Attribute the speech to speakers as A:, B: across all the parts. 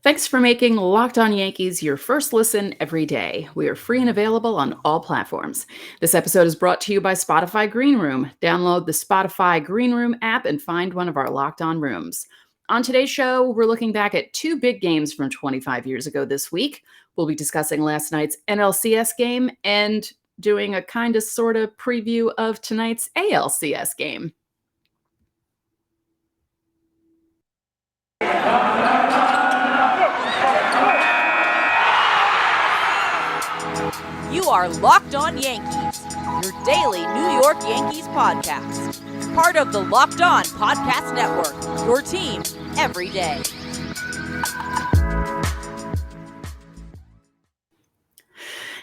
A: Thanks for making Locked On Yankees your first listen every day. We are free and available on all platforms. This episode is brought to you by Spotify Green Room. Download the Spotify Green Room app and find one of our Locked On rooms. On today's show, we're looking back at two big games from 25 years ago this week. We'll be discussing last night's NLCS game and doing a kind of sort of preview of tonight's ALCS game.
B: You are Locked On Yankees, your daily New York Yankees podcast. Part of the Locked On Podcast Network, your team every day.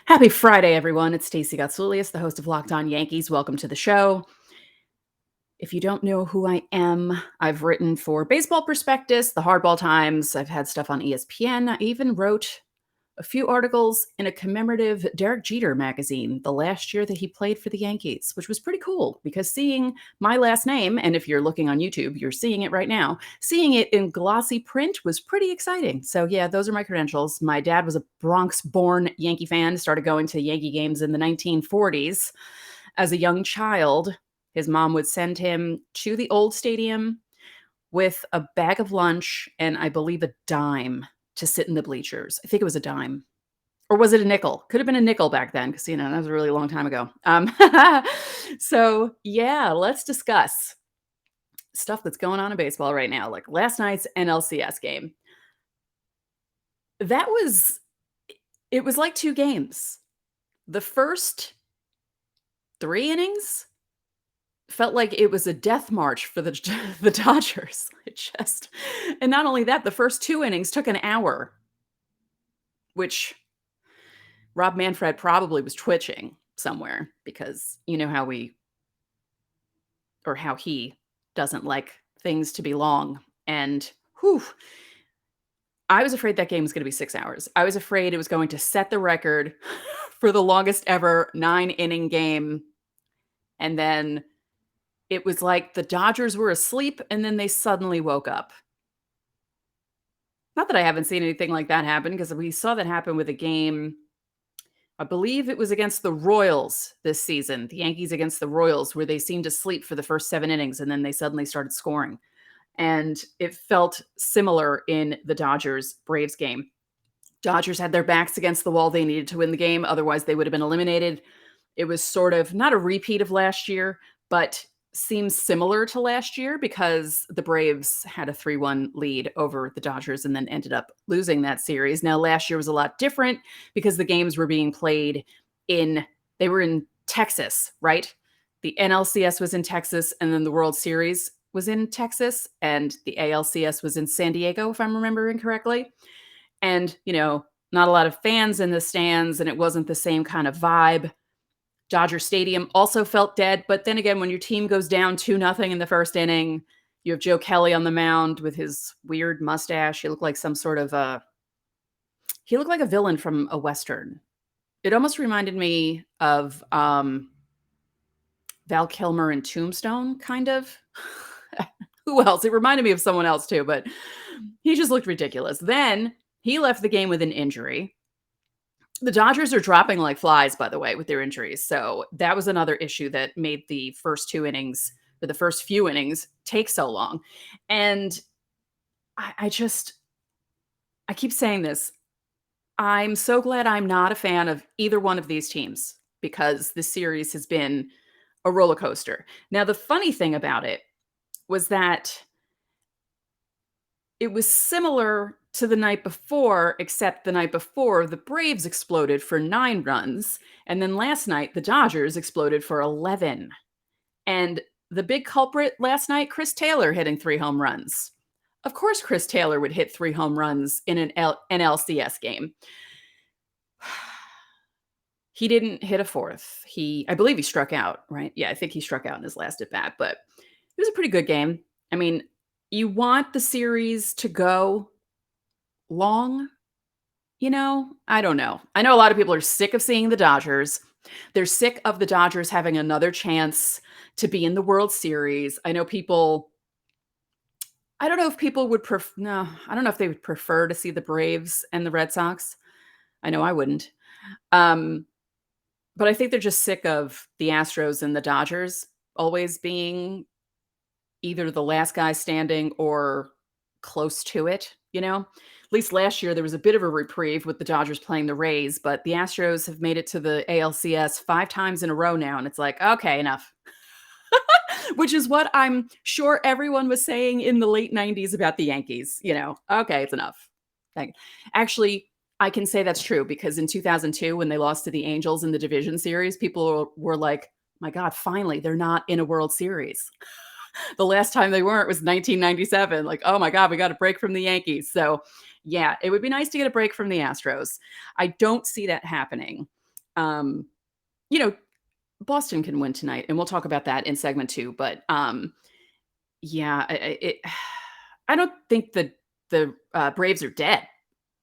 A: Happy Friday, everyone. It's Stacey, the host of Locked On Yankees. Welcome to the show. If you don't know who I am, I've written for Baseball Prospectus, the Hardball Times. I've had stuff on ESPN. I even wrote a few articles in a commemorative Derek Jeter magazine the last year that he played for the Yankees, which was pretty cool because seeing my last name, and if you're looking on YouTube, you're seeing it right now, seeing it in glossy print was pretty exciting. So yeah, those are my credentials. My dad was a Bronx-born Yankee fan, started going to Yankee games in the 1940s. As a young child, his mom would send him to the old stadium with a bag of lunch and I believe a dime to sit in the bleachers. I think it was a dime. Or was it a nickel? Could have been a nickel back then because, that was a really long time ago. So, yeah, let's discuss stuff that's going on in baseball right now, like last night's NLCS game. It was like two games. The first 3 innings felt like it was a death march for the Dodgers. And not only that, the first 2 innings took an hour, which Rob Manfred probably was twitching somewhere because you know how he doesn't like things to be long. And I was afraid that game was going to be 6 hours. I was afraid it was going to set the record for the longest ever 9-inning game. And then it was like the Dodgers were asleep and then they suddenly woke up. Not that I haven't seen anything like that happen because we saw that happen with a game, I believe it was against the Royals this season, the Yankees against the Royals, where they seemed to sleep for the first 7 innings and then they suddenly started scoring. And it felt similar in the Dodgers-Braves game. Dodgers had their backs against the wall. They needed to win the game. Otherwise, they would have been eliminated. It was sort of not a repeat of last year, but seems similar to last year because the Braves had a 3-1 lead over the Dodgers and then ended up losing that series. Now, last year was a lot different because the games were being played they were in Texas, right? The NLCS was in Texas and then the World Series was in Texas and the ALCS was in San Diego, if I'm remembering correctly. And, not a lot of fans in the stands and it wasn't the same kind of vibe. Dodger Stadium also felt dead. But then again, when your team goes down 2-0 in the first inning, you have Joe Kelly on the mound with his weird mustache. He looked like he looked like a villain from a Western. It almost reminded me of Val Kilmer in Tombstone, kind of. Who else? It reminded me of someone else too, but he just looked ridiculous. Then he left the game with an injury. The Dodgers are dropping like flies, by the way, with their injuries. So that was another issue that made the first 2 innings, or the first few innings, take so long. And I keep saying this. I'm so glad I'm not a fan of either one of these teams because this series has been a roller coaster. Now, the funny thing about it was that it was similar to the night before, except the night before, the Braves exploded for 9 runs. And then last night, the Dodgers exploded for 11. And the big culprit last night, Chris Taylor hitting 3 home runs. Of course, Chris Taylor would hit 3 home runs in an NLCS game. He didn't hit a 4th. I believe he struck out, right? Yeah, I think he struck out in his last at bat, but it was a pretty good game. I mean, you want the series to go long, I don't know. I know a lot of people are sick of seeing the Dodgers. They're sick of the Dodgers having another chance to be in the World Series. I know people I don't know if people would no, I don't know if they would prefer to see the Braves and the Red Sox. I know I wouldn't. Um, but I think they're just sick of the Astros and the Dodgers always being either the last guy standing or close to it, you know? At least last year there was a bit of a reprieve with the Dodgers playing the Rays, but the Astros have made it to the ALCS 5 times in a row now, and it's like, "Okay, enough." Which is what I'm sure everyone was saying in the late 90s about the Yankees, "Okay, it's enough." Like, actually, I can say that's true because in 2002 when they lost to the Angels in the division series, people were like, "My god, finally, they're not in a World Series." The last time they weren't was 1997. Like, "Oh my god, we got a break from the Yankees." So, yeah, it would be nice to get a break from the Astros. I don't see that happening. Um, you know, Boston can win tonight, and we'll talk about that in segment 2, but, yeah, I don't think the Braves are dead,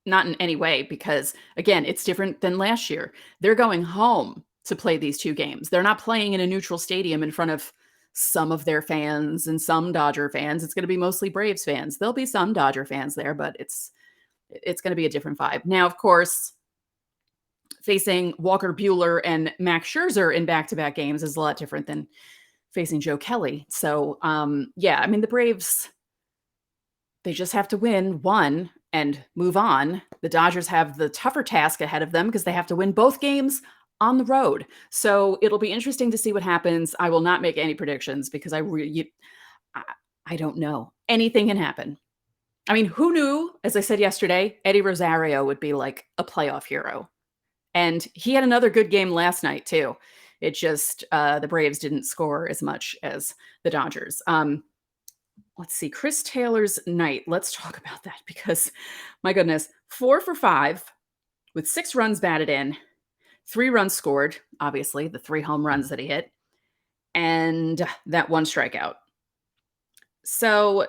A: not in any way, because, again, it's different than last year. They're going home to play these 2 games. They're not playing in a neutral stadium in front of some of their fans and some Dodger fans. It's gonna be mostly Braves fans. There'll be some Dodger fans there, but it's gonna be a different vibe. Now, of course, facing Walker Buehler and Max Scherzer in back-to-back games is a lot different than facing Joe Kelly. So, yeah, I mean, the Braves, they just have to win one and move on. The Dodgers have the tougher task ahead of them because they have to win both games on the road. So it'll be interesting to see what happens. I will not make any predictions because I, I don't know. Anything can happen. I mean, who knew, as I said yesterday, Eddie Rosario would be like a playoff hero. And he had another good game last night too. It just the Braves didn't score as much as the Dodgers. Let's see, Chris Taylor's night. Let's talk about that because, my goodness, 4 for 5 with 6 runs batted in, 3 runs scored. Obviously, the 3 home runs that he hit, and that 1 strikeout. So,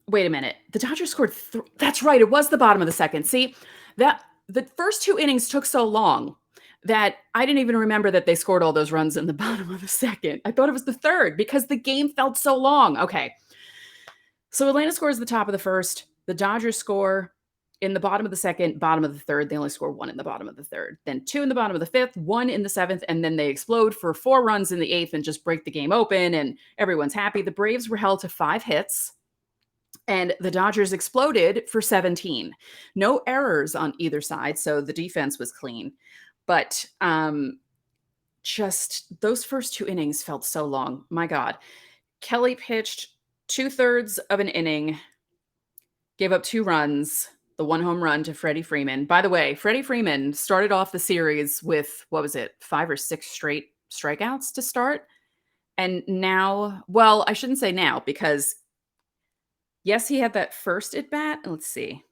A: wait a minute. The Dodgers scored that's right, it was the bottom of the second. See, that the first 2 innings took so long that I didn't even remember that they scored all those runs in the bottom of the second. I thought it was the third because the game felt so long. Okay. So Atlanta scores the top of the first. The Dodgers score in the bottom of the second, bottom of the third. They only score 1 in the bottom of the third. Then 2 in the bottom of the fifth, 1 in the seventh, and then they explode for 4 runs in the eighth and just break the game open, and everyone's happy. The Braves were held to 5 hits. And the Dodgers exploded for 17. No errors on either side, so the defense was clean. But just those first 2 innings felt so long. My God. Kelly pitched 2/3 of an inning, gave up 2 runs, the 1 home run to Freddie Freeman. By the way, Freddie Freeman started off the series with, what was it, 5 or 6 straight strikeouts to start. And now, well, I shouldn't say now because yes, he had that first at bat. Let's see.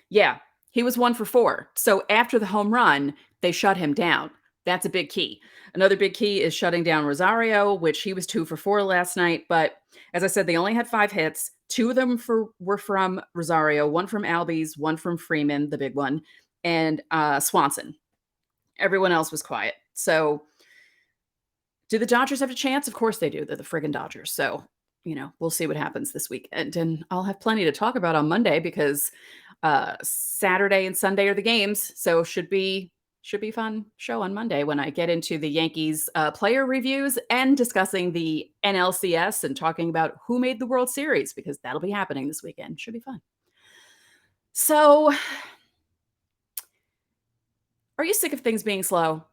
A: Yeah, he was 1 for 4. So after the home run, they shut him down. That's a big key. Another big key is shutting down Rosario, which he was 2 for 4 last night. But as I said, they only had 5 hits. 2 of them were from Rosario, 1 from Albies, 1 from Freeman, the big one, and Swanson. Everyone else was quiet. So do the Dodgers have a chance? Of course they do. They're the friggin' Dodgers. So, we'll see what happens this weekend. And I'll have plenty to talk about on Monday because Saturday and Sunday are the games. So should be fun show on Monday when I get into the Yankees player reviews and discussing the NLCS and talking about who made the World Series because that'll be happening this weekend. Should be fun. So, are you sick of things being slow?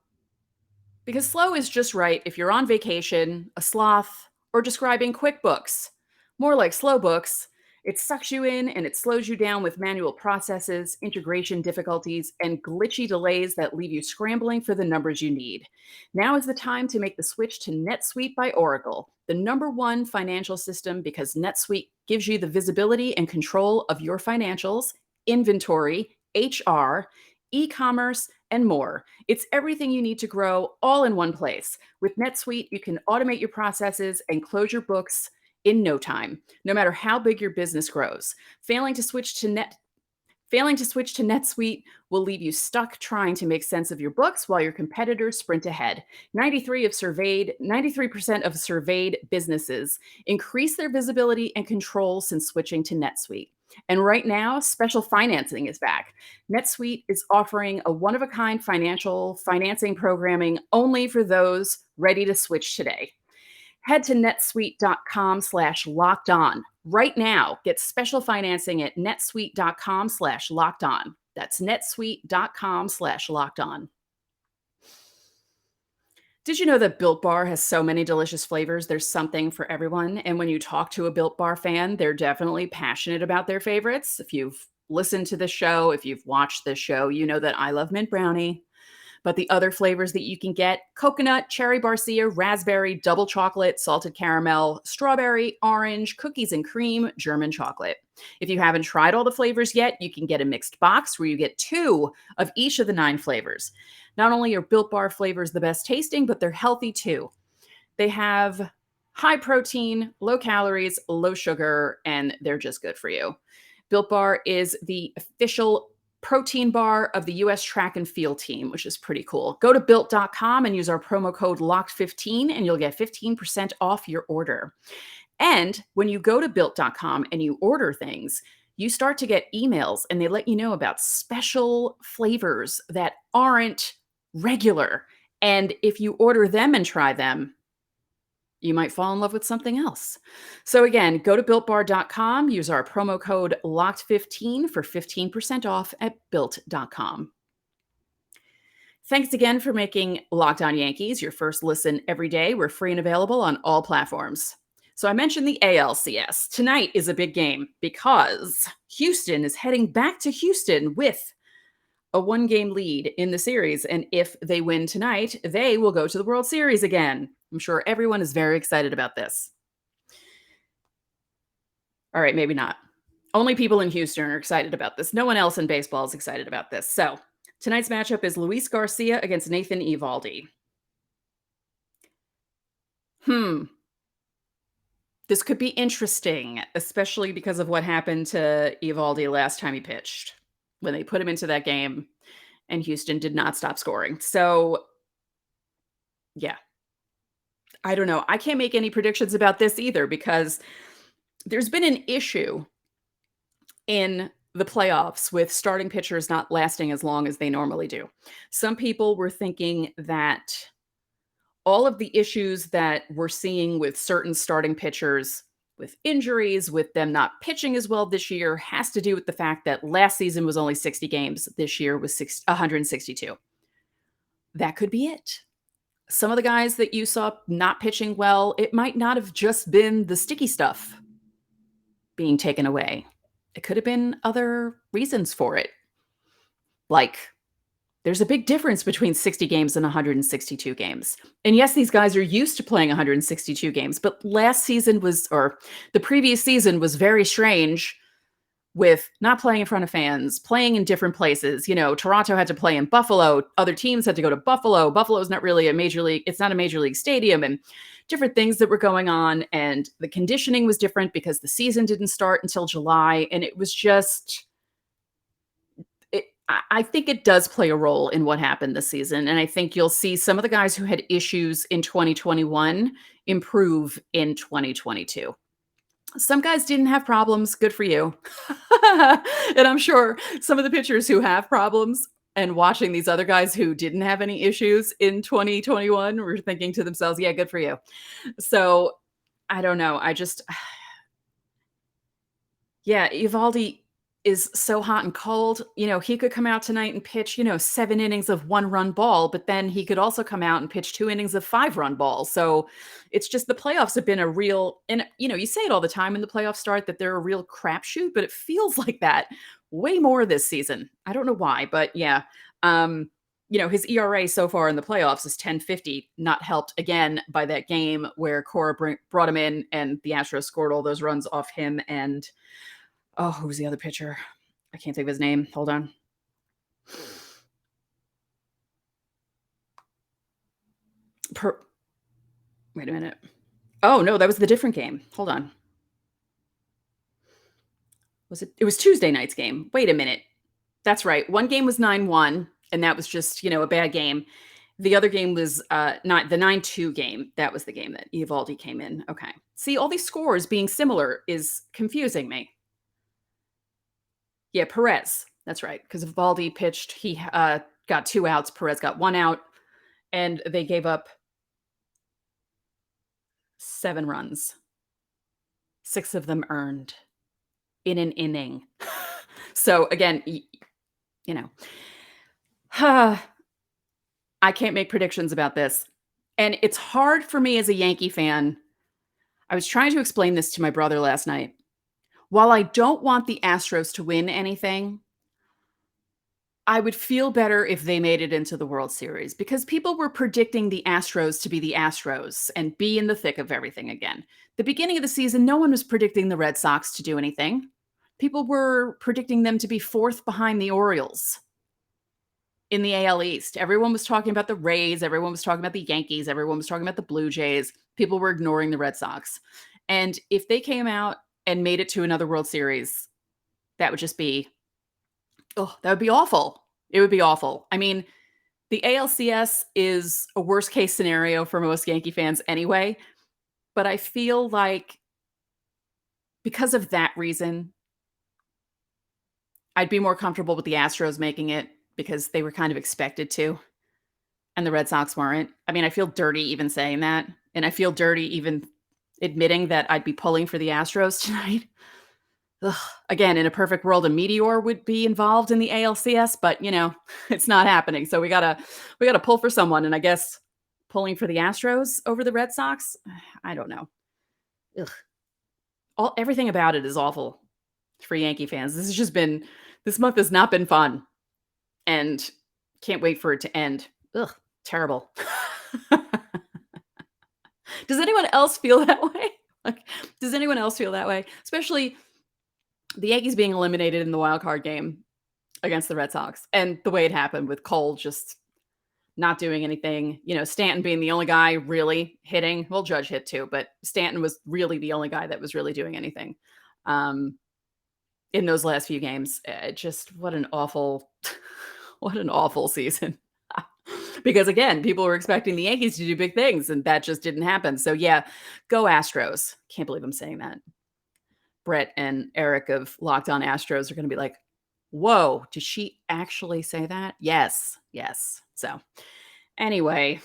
A: Because slow is just right if you're on vacation, a sloth, or describing QuickBooks. More like slow books. It sucks you in and it slows you down with manual processes, integration difficulties, and glitchy delays that leave you scrambling for the numbers you need. Now is the time to make the switch to NetSuite by Oracle, the #1 financial system because NetSuite gives you the visibility and control of your financials, inventory, HR, e-commerce, and more. It's everything you need to grow all in one place. With NetSuite, you can automate your processes and close your books in no time, no matter how big your business grows. Failing to switch to NetSuite will leave you stuck trying to make sense of your books while your competitors sprint ahead. 93% of surveyed businesses increase their visibility and control since switching to NetSuite. And right now, special financing is back. NetSuite is offering a one-of-a-kind financing programming only for those ready to switch today. Head to netsuite.com/lockedon. Right now, get special financing at netsuite.com/lockedon. That's netsuite.com/lockedon. Did you know that Built Bar has so many delicious flavors? There's something for everyone. And when you talk to a Built Bar fan, they're definitely passionate about their favorites. If you've listened to the show, if you've watched the show, you know that I love mint brownie. But the other flavors that you can get: coconut, cherry barcia, raspberry, double chocolate, salted caramel, strawberry, orange, cookies and cream, German chocolate. If you haven't tried all the flavors yet, you can get a mixed box where you get 2 of each of the 9 flavors. Not only are Built Bar flavors the best tasting, but they're healthy too. They have high protein, low calories, low sugar, and they're just good for you. Built Bar is the official protein bar of the U.S. track and field team, which is pretty cool. Go to built.com and use our promo code LOCKED15 and you'll get 15% off your order. And when you go to built.com and you order things, you start to get emails and they let you know about special flavors that aren't regular. And if you order them and try them, you might fall in love with something else. So again, go to builtbar.com, use our promo code LOCKED15 for 15% off at built.com. Thanks again for making Locked On Yankees your first listen every day. We're free and available on all platforms. So I mentioned the ALCS. Tonight is a big game because Houston is heading back to Houston with a 1-game lead in the series. And if they win tonight, they will go to the World Series again. I'm sure everyone is very excited about this. All right, maybe not. Only people in Houston are excited about this. No one else in baseball is excited about this. So tonight's matchup is Luis Garcia against Nathan Evaldi. This could be interesting, especially because of what happened to Evaldi last time he pitched, when they put him into that game and Houston did not stop scoring. So, yeah. I don't know. I can't make any predictions about this either because there's been an issue in the playoffs with starting pitchers not lasting as long as they normally do. Some people were thinking that all of the issues that we're seeing with certain starting pitchers, with injuries, with them not pitching as well this year, has to do with the fact that last season was only 60 games. This year was 162. That could be it. Some of the guys that you saw not pitching well, it might not have just been the sticky stuff being taken away. It could have been other reasons for it. Like, there's a big difference between 60 games and 162 games. And yes, these guys are used to playing 162 games, but the previous season was very strange with not playing in front of fans, playing in different places. You know, Toronto had to play in Buffalo. Other teams had to go to Buffalo. Buffalo's not really it's not a major league stadium, and different things that were going on. And the conditioning was different because the season didn't start until July. And it was just, I think it does play a role in what happened this season. And I think you'll see some of the guys who had issues in 2021 improve in 2022. Some guys didn't have problems. Good for you. And I'm sure some of the pitchers who have problems and watching these other guys who didn't have any issues in 2021 were thinking to themselves, yeah, good for you. So I don't know. Yeah, Evaldi is so hot and cold. You know, he could come out tonight and pitch, 7 innings of 1-run ball, but then he could also come out and pitch 2 innings of 5-run ball. So it's just the playoffs have been a real, and you say it all the time in the playoff start that they're a real crapshoot, but it feels like that way more this season. I don't know why, but yeah. His ERA so far in the playoffs is 10.50, not helped again by that game where Cora brought him in and the Astros scored all those runs off him and who's the other pitcher? I can't think of his name. Hold on. Wait a minute. Oh, no, that was the different game. Hold on. It was Tuesday night's game. Wait a minute. That's right. One game was 9-1, and that was just, a bad game. The other game was not the 9-2 game. That was the game that Evaldi came in. Okay. See, all these scores being similar is confusing me. Yeah, Perez. That's right. Because Evaldi pitched, he got 2 outs. Perez got 1 out, and they gave up 7 runs. 6 of them earned in an inning. So again, you know, I can't make predictions about this. And it's hard for me as a Yankee fan. I was trying to explain this to my brother last night. While I don't want the Astros to win anything, I would feel better if they made it into the World Series because people were predicting the Astros to be the Astros and be in the thick of everything again. The beginning of the season, no one was predicting the Red Sox to do anything. People were predicting them to be 4th behind the Orioles in the AL East. Everyone was talking about the Rays. Everyone was talking about the Yankees. Everyone was talking about the Blue Jays. People were ignoring the Red Sox. And if they came out and made it to another World Series, that would just be, that would be awful. It would be awful. I mean, the ALCS is a worst case scenario for most Yankee fans anyway. But I feel like because of that reason, I'd be more comfortable with the Astros making it because they were kind of expected to, and the Red Sox weren't. I mean, I feel dirty even saying that, and I feel dirty even admitting that I'd be pulling for the Astros tonight. Ugh. Again, in a perfect world, a meteor would be involved in the ALCS, but it's not happening. So we gotta pull for someone, and I guess pulling for the Astros over the Red Sox. I don't know. Ugh. Everything about it is awful for Yankee fans. This month has not been fun, and can't wait for it to end. Ugh, terrible. Does anyone else feel that way? Does anyone else feel that way? Especially the Yankees being eliminated in the wild card game against the Red Sox, and the way it happened with Cole just not doing anything. Stanton being the only guy really hitting. Well, Judge hit too, but Stanton was really the only guy that was really doing anything in those last few games. Just what an awful season. Because again, people were expecting the Yankees to do big things, and that just didn't happen. So yeah, go Astros. Can't believe I'm saying that. Brett and Eric of Locked On Astros are going to be like, whoa, did she actually say that? Yes. So anyway,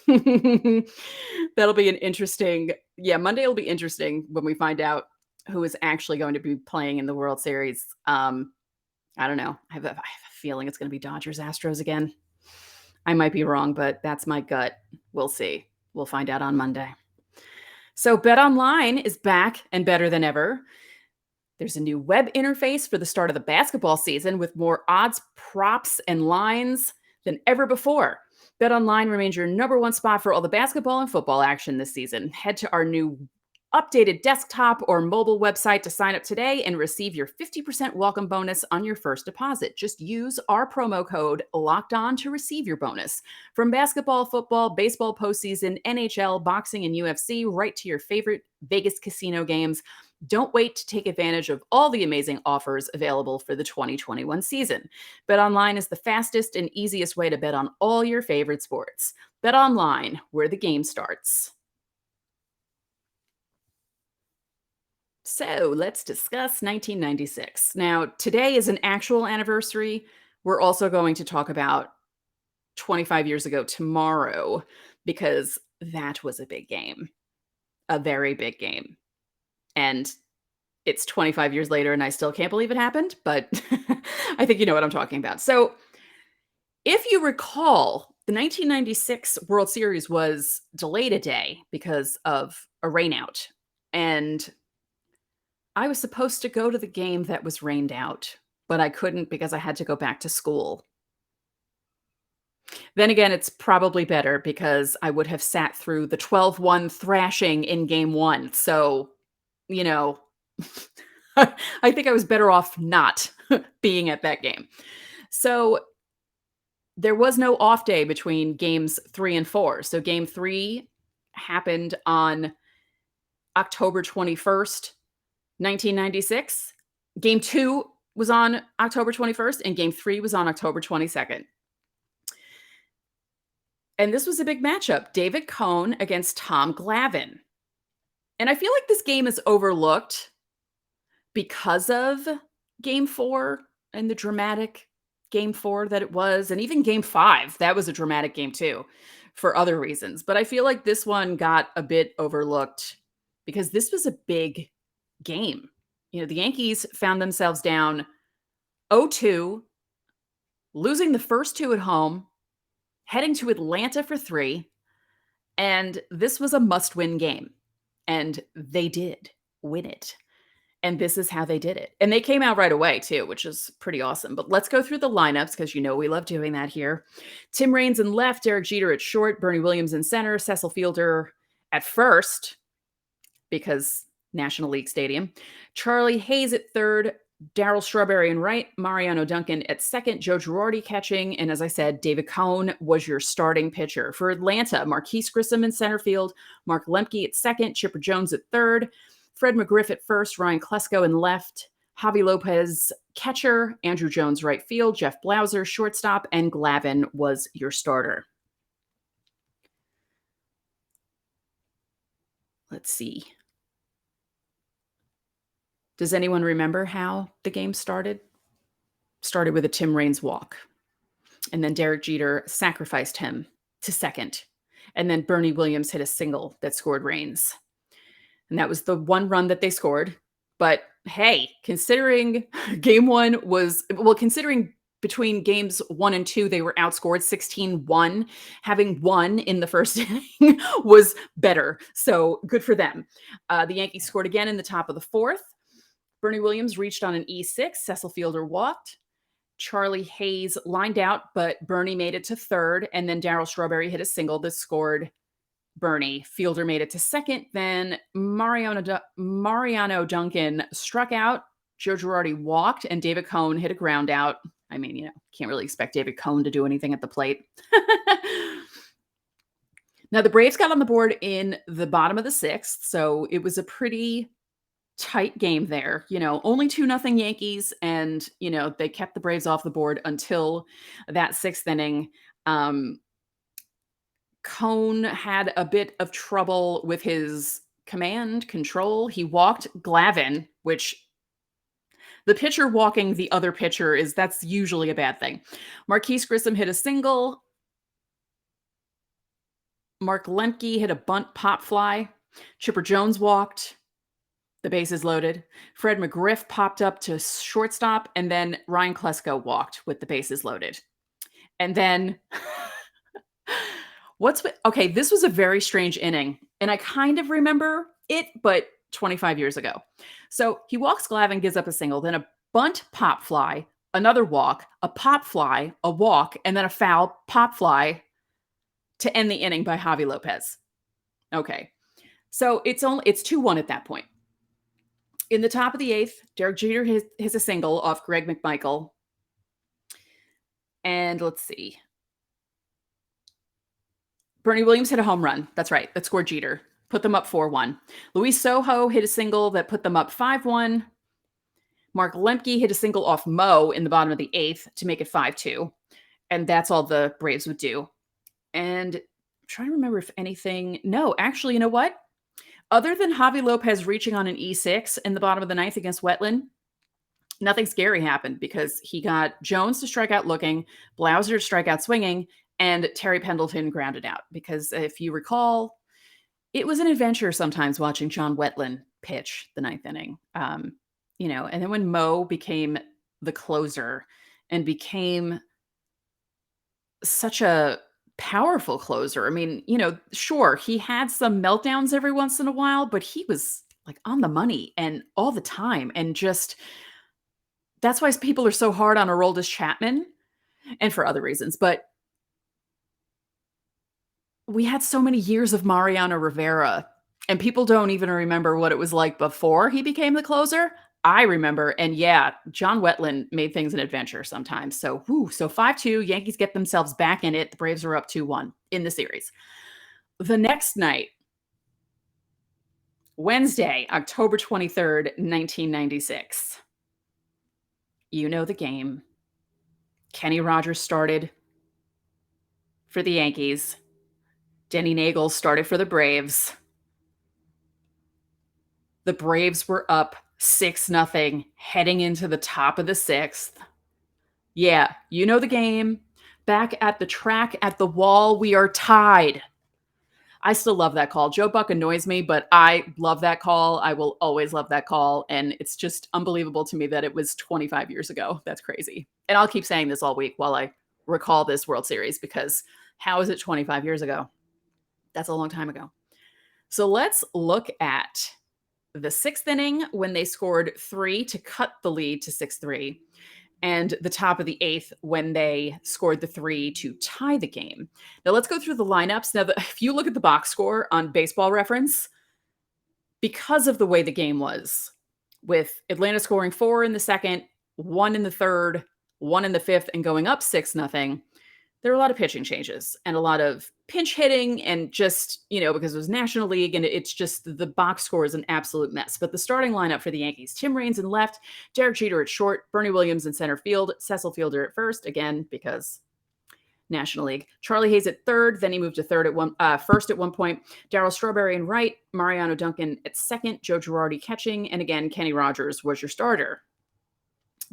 A: that'll be an interesting, Monday will be interesting when we find out who is actually going to be playing in the World Series. I don't know. I have a feeling it's going to be Dodgers Astros again. I might be wrong, but that's my gut. We'll see. We'll find out on Monday. So BetOnline is back and better than ever. There's a new web interface for the start of the basketball season with more odds, props, and lines than ever before. BetOnline remains your number one spot for all the basketball and football action this season. Head to our new updated desktop or mobile website to sign up today and receive your 50% welcome bonus on your first deposit. Just use our promo code LOCKEDON to receive your bonus. From basketball, football, baseball postseason, NHL, boxing, and UFC, right to your favorite Vegas casino games. Don't wait to take advantage of all the amazing offers available for the 2021 season. BetOnline is the fastest and easiest way to bet on all your favorite sports. BetOnline, where the game starts. So let's discuss 1996. Now, today is an actual anniversary. We're also going to talk about 25 years ago tomorrow, because that was a big game, a very big game. And it's 25 years later, and I still can't believe it happened, but I think you know what I'm talking about. So if you recall, the 1996 World Series was delayed a day because of a rainout. And I was supposed to go to the game that was rained out, but I couldn't because I had to go back to school. Then again, it's probably better because I would have sat through the 12-1 thrashing in game one. So, I think I was better off not being at that game. So there was no off day between games 3 and 4. So game 3 happened on October 21st, 1996. Game 2 was on October 21st, and game 3 was on October 22nd. And this was a big matchup. David Cone against Tom Glavine. And I feel like this game is overlooked because of game 4 and the dramatic game 4 that it was. And even game 5, that was a dramatic game too, for other reasons. But I feel like this one got a bit overlooked because this was a big game. The Yankees found themselves down 0-2, losing the first 2 at home, heading to Atlanta for 3, and this was a must-win game. And they did win it. And this is how they did it. And they came out right away, too, which is pretty awesome. But let's go through the lineups because we love doing that here. Tim Raines in left, Derek Jeter at short, Bernie Williams in center, Cecil Fielder at first because National League Stadium, Charlie Hayes at third, Darryl Strawberry in right, Mariano Duncan at second, Joe Girardi catching, and as I said, David Cone was your starting pitcher. For Atlanta, Marquise Grissom in center field, Mark Lemke at second, Chipper Jones at third, Fred McGriff at first, Ryan Klesko in left, Javi Lopez catcher, Andrew Jones right field, Jeff Blauser shortstop, and Glavine was your starter. Let's see. Does anyone remember how the game started? Started with a Tim Raines walk. And then Derek Jeter sacrificed him to second. And then Bernie Williams hit a single that scored Raines. And that was the one run that they scored. But hey, considering considering between games 1 and 2, they were outscored 16-1. Having won in the first inning was better. So good for them. The Yankees scored again in the top of the 4th. Bernie Williams reached on an E6. Cecil Fielder walked. Charlie Hayes lined out, but Bernie made it to third. And then Darryl Strawberry hit a single that scored Bernie. Fielder made it to second. Then Mariano Duncan struck out. Joe Girardi walked, and David Cone hit a ground out. I mean, can't really expect David Cone to do anything at the plate. Now, the Braves got on the board in the bottom of the 6th, so it was a pretty tight game there. Only 2-0 Yankees, and they kept the Braves off the board until that 6th inning. Cone had a bit of trouble with his command control. He walked Glavine, which the pitcher walking the other pitcher that's usually a bad thing. Marquise Grissom hit a single. Mark Lemke hit a bunt pop fly. Chipper Jones walked. The bases loaded. Fred McGriff popped up to shortstop, and then Ryan Klesko walked with the bases loaded. And then this was a very strange inning, and I kind of remember it, but 25 years ago. So he walks Glavine, gives up a single, then a bunt pop fly, another walk, a pop fly, a walk, and then a foul pop fly to end the inning by Javi Lopez. Okay. So it's 2-1 at that point. In the top of the 8th, Derek Jeter hits a single off Greg McMichael. And let's see. Bernie Williams hit a home run. That's right. That scored Jeter. Put them up 4-1. Luis Sojo hit a single that put them up 5-1. Mark Lemke hit a single off Mo in the bottom of the 8th to make it 5-2. And that's all the Braves would do. And I'm trying to remember if anything... No, actually, you know what? Other than Javi Lopez reaching on an E6 in the bottom of the 9th against Wetland, nothing scary happened because he got Jones to strike out looking, Blauser to strike out swinging, and Terry Pendleton grounded out. Because if you recall, it was an adventure sometimes watching John Wetland pitch the 9th inning. And then when Mo became the closer and became such a powerful closer. I mean, sure, he had some meltdowns every once in a while, but he was like on the money and all the time. And just, that's why people are so hard on Aroldis Chapman and for other reasons. But we had so many years of Mariano Rivera, and people don't even remember what it was like before he became the closer. I remember, and yeah, John Wetland made things an adventure sometimes. So 5-2, Yankees get themselves back in it. The Braves are up 2-1 in the series. The next night, Wednesday, October 23rd, 1996. you know the game. Kenny Rogers started for the Yankees. Denny Nagel started for the Braves. The Braves were up 6-0 heading into the top of the sixth. Yeah, you know the game. Back at the track at the wall, we are tied. I still love that call. Joe Buck annoys me, but I love that call. I will always love that call. And it's just unbelievable to me that it was 25 years ago. That's crazy. And I'll keep saying this all week while I recall this World Series, because how is it 25 years ago? That's a long time ago. So let's look at the sixth inning when they scored 3 to cut the lead to 6-3, and the top of the eighth when they scored the 3 to tie the game. Now let's go through the lineups. Now, if you look at the box score on Baseball Reference, because of the way the game was, with Atlanta scoring 4 in the second, 1 in the third, 1 in the fifth, and going up 6-0, there were a lot of pitching changes and a lot of pinch hitting, and just, because it was National League, and it's just the box score is an absolute mess. But the starting lineup for the Yankees: Tim Raines in left, Derek Jeter at short, Bernie Williams in center field, Cecil Fielder at first, again, because National League, Charlie Hayes at third, then he moved to first at one point, Darryl Strawberry in right, Mariano Duncan at second, Joe Girardi catching, and again, Kenny Rogers was your starter.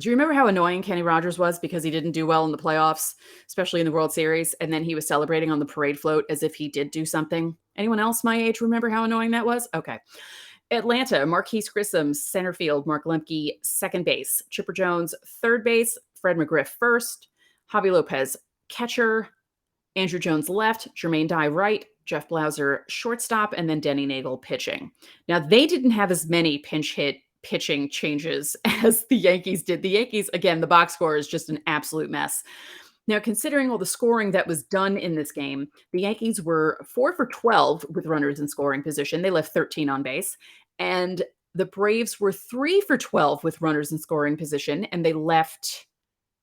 A: Do you remember how annoying Kenny Rogers was because he didn't do well in the playoffs, especially in the World Series, and then he was celebrating on the parade float as if he did do something? Anyone else my age remember how annoying that was? Okay. Atlanta, Marquise Grissom, center field, Mark Lemke, second base, Chipper Jones, third base, Fred McGriff first, Javi Lopez, catcher, Andrew Jones left, Jermaine Dye right, Jeff Blauser shortstop, and then Denny Nagel pitching. Now, they didn't have as many pinch hit pitching changes as the Yankees did. The Yankees, again, the box score is just an absolute mess. Now, considering all the scoring that was done in this game, the Yankees were 4 for 12 with runners in scoring position. They left 13 on base. And the Braves were 3 for 12 with runners in scoring position, and they left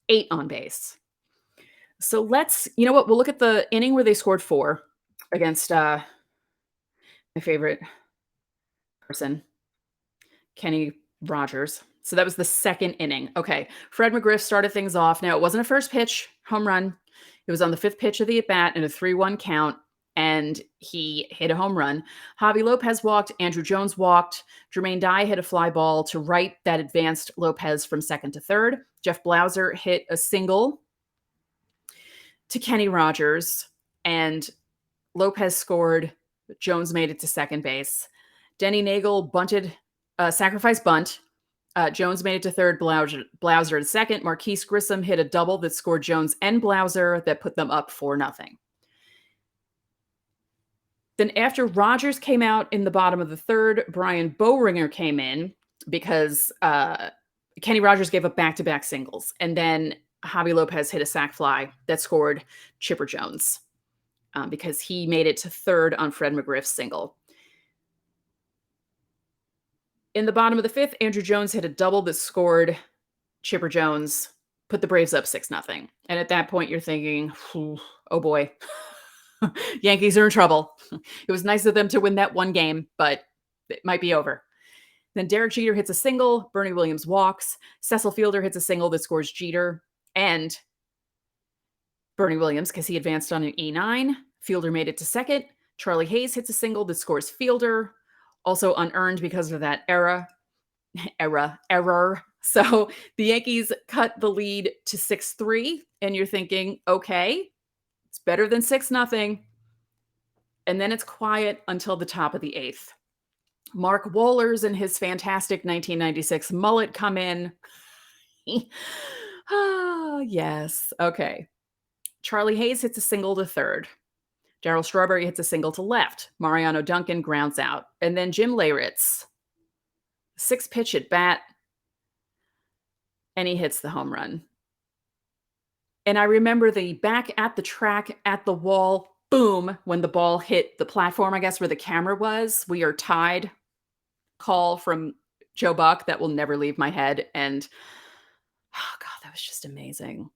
A: 8 on base. So we'll look at the inning where they scored 4 against my favorite person, Kenny Rogers. So that was the second inning. Okay. Fred McGriff started things off. Now, it wasn't a first pitch home run. It was on the fifth pitch of the at-bat in a 3-1 count, and he hit a home run. Javi Lopez walked. Andrew Jones walked. Jermaine Dye hit a fly ball to right that advanced Lopez from second to third. Jeff Blauser hit a single to Kenny Rogers, and Lopez scored. Jones made it to second base. Denny Nagel bunted, sacrifice bunt. Jones made it to third, Blauser to second. Marquise Grissom hit a double that scored Jones and Blauser that put them up 4-0. Then after Rogers came out in the bottom of the third, Brian Boehringer came in because Kenny Rogers gave up back-to-back singles. And then Javi Lopez hit a sac fly that scored Chipper Jones because he made it to third on Fred McGriff's single. In the bottom of the fifth, Andrew Jones hit a double that scored Chipper Jones, put the Braves up 6-0. And at that point, you're thinking, oh boy, Yankees are in trouble. It was nice of them to win that one game, but it might be over. Then Derek Jeter hits a single, Bernie Williams walks, Cecil Fielder hits a single that scores Jeter and Bernie Williams because he advanced on an E9. Fielder made it to second. Charlie Hayes hits a single that scores Fielder, also unearned because of that error. So the Yankees cut the lead to 6-3, and you're thinking, okay, it's better than 6-0. And then it's quiet until the top of the eighth. Mark Wohlers and his fantastic 1996 mullet come in. Yes. Okay. Charlie Hayes hits a single to third. Darryl Strawberry hits a single to left. Mariano Duncan grounds out. And then Jim Leyritz, 6-pitch at bat, and he hits the home run. And I remember the back at the track, at the wall, boom, when the ball hit the platform, I guess, where the camera was. We are tied. Call from Joe Buck that will never leave my head. And, oh, God, that was just amazing.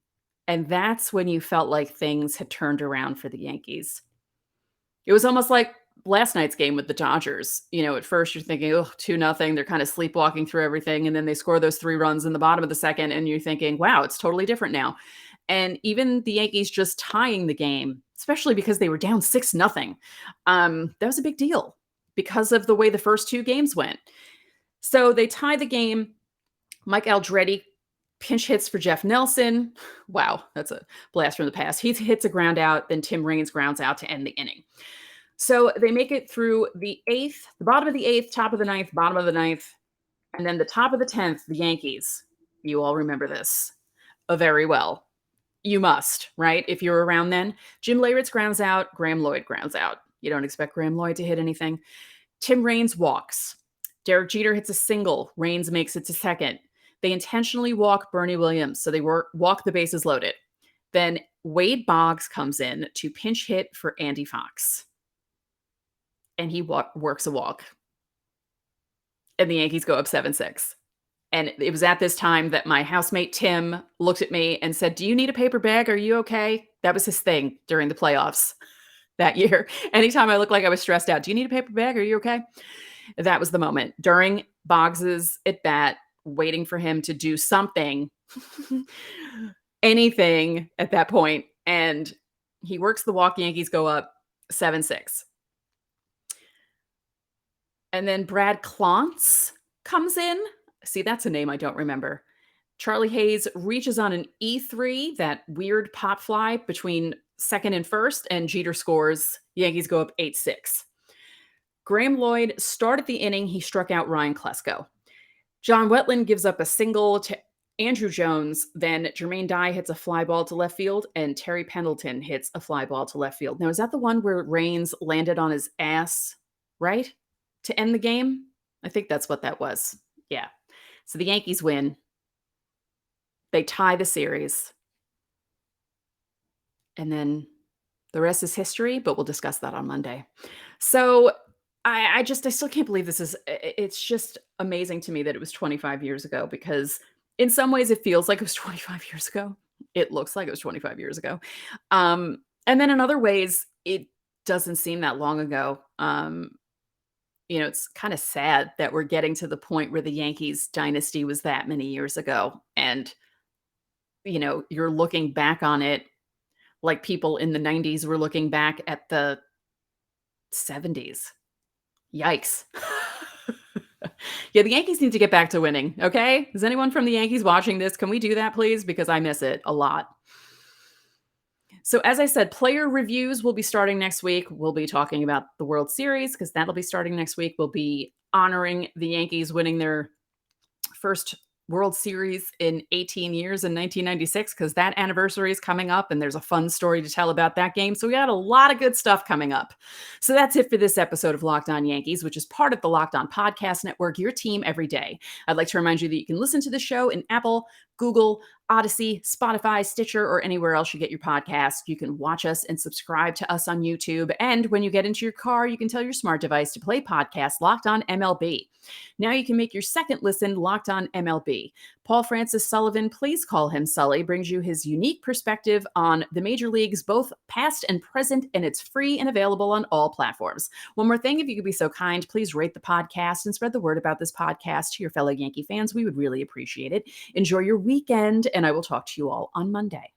A: And that's when you felt like things had turned around for the Yankees. It was almost like last night's game with the Dodgers, at first you're thinking, oh, 2-0. They're kind of sleepwalking through everything. And then they score those 3 runs in the bottom of the second. And you're thinking, wow, it's totally different now. And even the Yankees just tying the game, especially because they were down 6-0, that was a big deal because of the way the first 2 games went. So they tie the game. Mike Aldretti pinch hits for Jeff Nelson. Wow, that's a blast from the past. He hits a ground out, then Tim Raines grounds out to end the inning. So they make it through the 8th, the bottom of the 8th, top of the 9th, bottom of the 9th, and then the top of the 10th, the Yankees. You all remember this very well. You must, right? If you're around then. Jim Leyritz grounds out, Graham Lloyd grounds out. You don't expect Graham Lloyd to hit anything. Tim Raines walks. Derek Jeter hits a single. Raines makes it to second. They intentionally walk Bernie Williams, so they walk the bases loaded. Then Wade Boggs comes in to pinch hit for Andy Fox. And he works a walk. And the Yankees go up 7-6. And it was at this time that my housemate Tim looked at me and said, "Do you need a paper bag? Are you okay?" That was his thing during the playoffs that year. Anytime I looked like I was stressed out, "Do you need a paper bag? Are you okay?" That was the moment. During Boggs's at-bat, waiting for him to do something, anything at that point. And he works the walk. Yankees go up 7-6. And then Brad Klontz comes in. See, that's a name I don't remember. Charlie Hayes reaches on an E3, that weird pop fly between second and first, and Jeter scores. Yankees go up 8-6. Graham Lloyd started the inning. He struck out Ryan Klesko. John Wetland gives up a single to Andrew Jones. Then Jermaine Dye hits a fly ball to left field, and Terry Pendleton hits a fly ball to left field. Now, is that the one where Raines landed on his ass, right, to end the game? I think that's what that was. Yeah. So the Yankees win. They tie the series. And then the rest is history, but we'll discuss that on Monday. So I still can't believe it's just amazing to me that it was 25 years ago, because in some ways it feels like it was 25 years ago. It looks like it was 25 years ago. And then in other ways, it doesn't seem that long ago. It's kind of sad that we're getting to the point where the Yankees dynasty was that many years ago. And, you're looking back on it like people in the 90s were looking back at the 70s. Yikes. Yeah, the Yankees need to get back to winning, okay? Is anyone from the Yankees watching this? Can we do that, please? Because I miss it a lot. So as I said, player reviews will be starting next week. We'll be talking about the World Series because that'll be starting next week. We'll be honoring the Yankees winning their first World Series in 18 years in 1996, because that anniversary is coming up and there's a fun story to tell about that game. So we got a lot of good stuff coming up. So that's it for this episode of Locked On Yankees, which is part of the Locked On Podcast Network, your team every day. I'd like to remind you that you can listen to the show in Apple, Google, Odyssey, Spotify, Stitcher, or anywhere else you get your podcast. You can watch us and subscribe to us on YouTube. And when you get into your car, you can tell your smart device to play podcast Locked On MLB. Now you can make your second listen Locked On MLB. Paul Francis Sullivan, please call him Sully, brings you his unique perspective on the major leagues, both past and present, and it's free and available on all platforms. One more thing, if you could be so kind, please rate the podcast and spread the word about this podcast to your fellow Yankee fans. We would really appreciate it. Enjoy your weekend, and I will talk to you all on Monday.